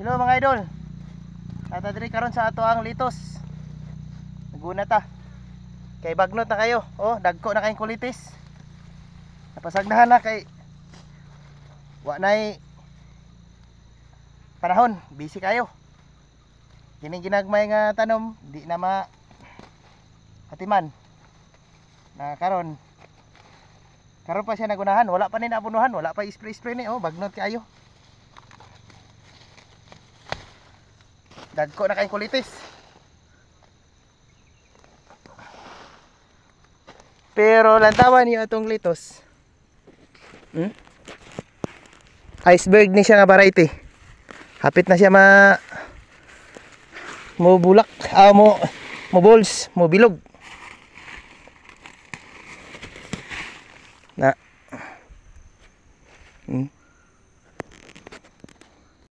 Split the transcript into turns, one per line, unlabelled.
Hello mga idol. Atadiri karon sa ato ang litos. Naguna ta. Kay bagnot na kayo. Oh, dagko na kayong kulitis. Napasagdahan na kay wa nay panahon, busy kayo. Kining ginagmay nga tanom, di na ma hatiman. Na karon pa siya nagunahan, wala pa ni napunuhan, wala pa spray ni. Oh, bagnot kayo. Dagko na kayong kulitis. Pero lantawan niyo atong litos. Iceberg ni siya nga variety. Hapit na siya mo bulak, mo balls, mo bilog. Na.